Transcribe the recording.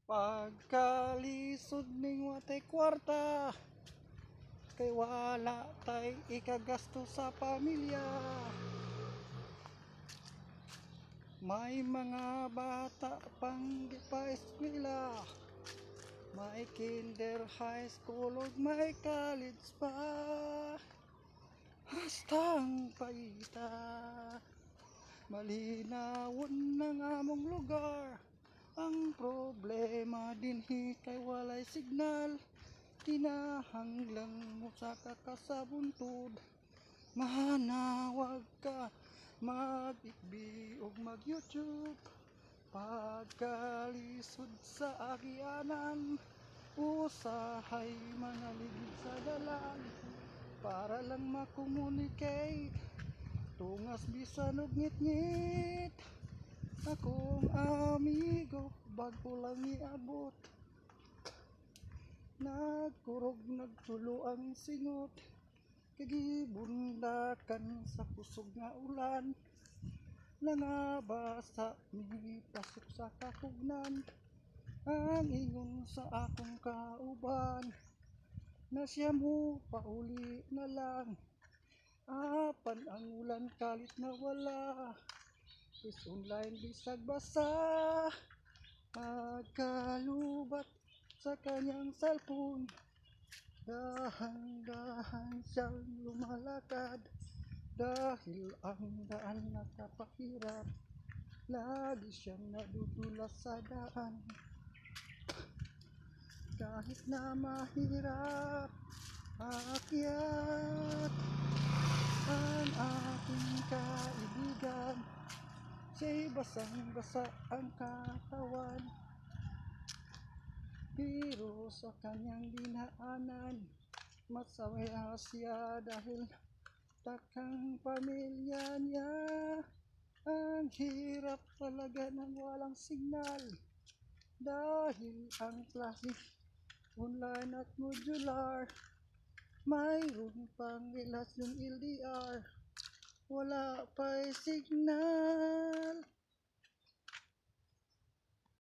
Pagkalisod ning watay kwarta, kay wala tay ikagasto sa pamilya. May mga bata pang di pa eskwela, may kinder, high school ug may college pa. Hastang paita, malinawon ng among lugar. Ang problema dinhi kay walay signal, kinahanglan mo sa kakasabuntod. Mahanawag ka, mag-FB ug mag-YouTube. Pagkalisod sa agianan, usahay manaligid sa dalan, para lang makommunicate, tungas bisan og ngit-ngit. Akong amigo bago lang iabot, nagkurog nagtulo ang singot, kagibundakan sa kusog nga ulan. Nangabasa ni pasok sa kakugnan, ang ingon sa akong kauban, na siya mo pauli na lang. Apan ang ulan kalit na wala, is online bisag basa. Magkalubat sa kanyang cellphone, dahan-dahan siyang lumalakad, dahil ang daan nakapahirap, lagi siyang nadudulas sa daan. Kahit na mahirap aakyat ang aking kaibigan, siya'y basang-basa ang katawan. Pero sa kanyang dinaanan, masaya siya dahil takang pamilya niya. Ang hirap talaga ng walang signal, dahil ang klase online at modular. Mayroon pang relasyon LDR, wala pa'y signal.